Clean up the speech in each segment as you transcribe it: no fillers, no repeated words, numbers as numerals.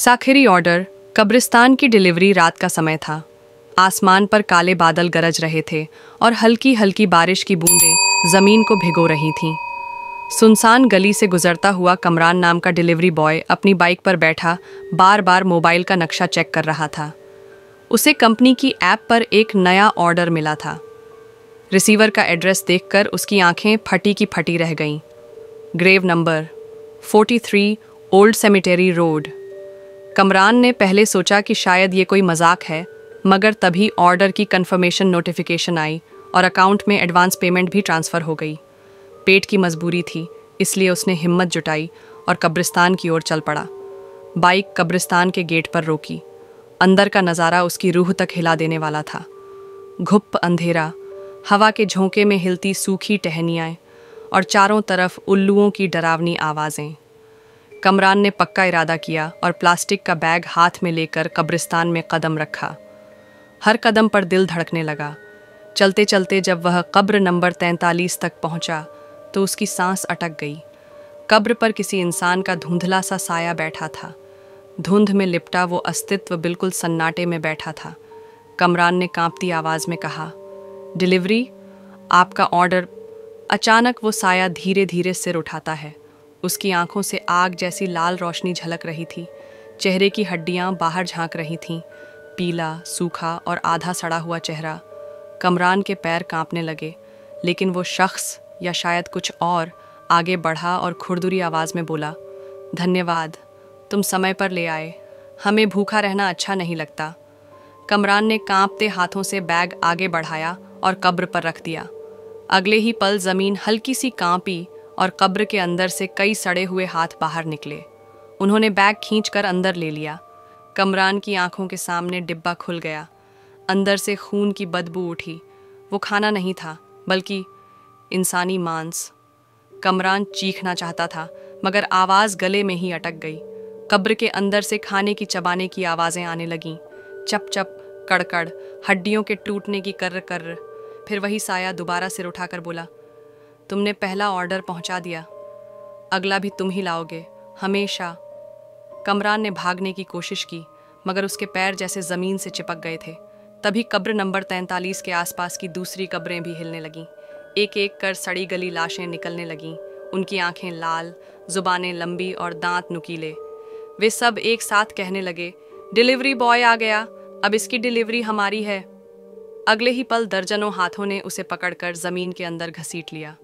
आखिरी ऑर्डर। कब्रिस्तान की डिलीवरी रात का समय था। आसमान पर काले बादल गरज रहे थे और हल्की हल्की बारिश की बूंदें जमीन को भिगो रही थीं। सुनसान गली से गुजरता हुआ कमरान नाम का डिलीवरी बॉय अपनी बाइक पर बैठा बार बार मोबाइल का नक्शा चेक कर रहा था। उसे कंपनी की ऐप पर एक नया ऑर्डर मिला था। रिसीवर का एड्रेस देखकर उसकी आंखें फटी की फटी रह गईं। Grave number 43 old cemetery road. Kamran ने पहले सोचा कि शायद ये कोई मजाक है, मगर तभी ऑर्डर की कंफर्मेशन नोटिफिकेशन आई और अकाउंट में एडवांस पेमेंट भी ट्रांसफ़र हो गई। पेट की मजबूरी थी, इसलिए उसने हिम्मत जुटाई और कब्रिस्तान की ओर चल पड़ा। बाइक कब्रिस्तान के गेट पर रोकी। अंदर का नज़ारा उसकी रूह तक हिला देने वाला था। घुप अंधेरा, हवा के झोंके में हिलती सूखी टहनियाँ और चारों तरफ उल्लुओं की डरावनी आवाज़ें। कमरान ने पक्का इरादा किया और प्लास्टिक का बैग हाथ में लेकर कब्रिस्तान में कदम रखा। हर कदम पर दिल धड़कने लगा। चलते चलते जब वह कब्र नंबर 43 तक पहुंचा तो उसकी सांस अटक गई। कब्र पर किसी इंसान का धुंधला सा साया बैठा था। धुंध में लिपटा वो अस्तित्व बिल्कुल सन्नाटे में बैठा था। कमरान ने कांपती आवाज़ में कहा, डिलीवरी, आपका ऑर्डर। अचानक वो साया धीरे धीरे सिर उठाता है। उसकी आंखों से आग जैसी लाल रोशनी झलक रही थी। चेहरे की हड्डियां बाहर झांक रही थीं। पीला, सूखा और आधा सड़ा हुआ चेहरा। कमरान के पैर कांपने लगे, लेकिन वो शख्स, या शायद कुछ और, आगे बढ़ा और खुरदुरी आवाज़ में बोला, धन्यवाद, तुम समय पर ले आए। हमें भूखा रहना अच्छा नहीं लगता। कमरान ने कांपते हाथों से बैग आगे बढ़ाया और कब्र पर रख दिया। अगले ही पल ज़मीन हल्की सी कांपी और कब्र के अंदर से कई सड़े हुए हाथ बाहर निकले। उन्होंने बैग खींचकर अंदर ले लिया। कमरान की आंखों के सामने डिब्बा खुल गया। अंदर से खून की बदबू उठी। वो खाना नहीं था, बल्कि इंसानी मांस। कमरान चीखना चाहता था, मगर आवाज़ गले में ही अटक गई। कब्र के अंदर से खाने की चबाने की आवाज़ें आने लगीं। चप चप, कड़कड़, हड्डियों के टूटने की कर्र कर्र। फिर वही साया दोबारा सिर उठाकर बोला, तुमने पहला ऑर्डर पहुंचा दिया, अगला भी तुम ही लाओगे, हमेशा। कमरान ने भागने की कोशिश की, मगर उसके पैर जैसे ज़मीन से चिपक गए थे। तभी कब्र नंबर 43 के आसपास की दूसरी कब्रें भी हिलने लगीं। एक एक कर सड़ी गली लाशें निकलने लगीं। उनकी आंखें लाल, जुबानें लंबी और दांत नुकीले। वे सब एक साथ कहने लगे, डिलीवरी बॉय आ गया, अब इसकी डिलीवरी हमारी है। अगले ही पल दर्जनों हाथों ने उसे पकड़कर ज़मीन के अंदर घसीट लिया।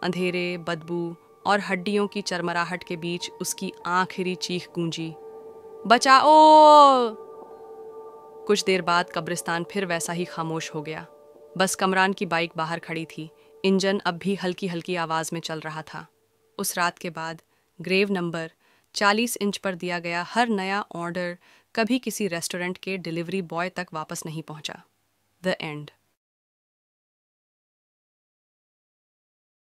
अंधेरे, बदबू और हड्डियों की चरमराहट के बीच उसकी आखिरी चीख गूंजी, बचाओ। कुछ देर बाद कब्रिस्तान फिर वैसा ही खामोश हो गया। बस कमरान की बाइक बाहर खड़ी थी। इंजन अब भी हल्की हल्की आवाज़ में चल रहा था। उस रात के बाद ग्रेव नंबर 40 इंच पर दिया गया हर नया ऑर्डर कभी किसी रेस्टोरेंट के डिलीवरी बॉय तक वापस नहीं पहुंचा। The end.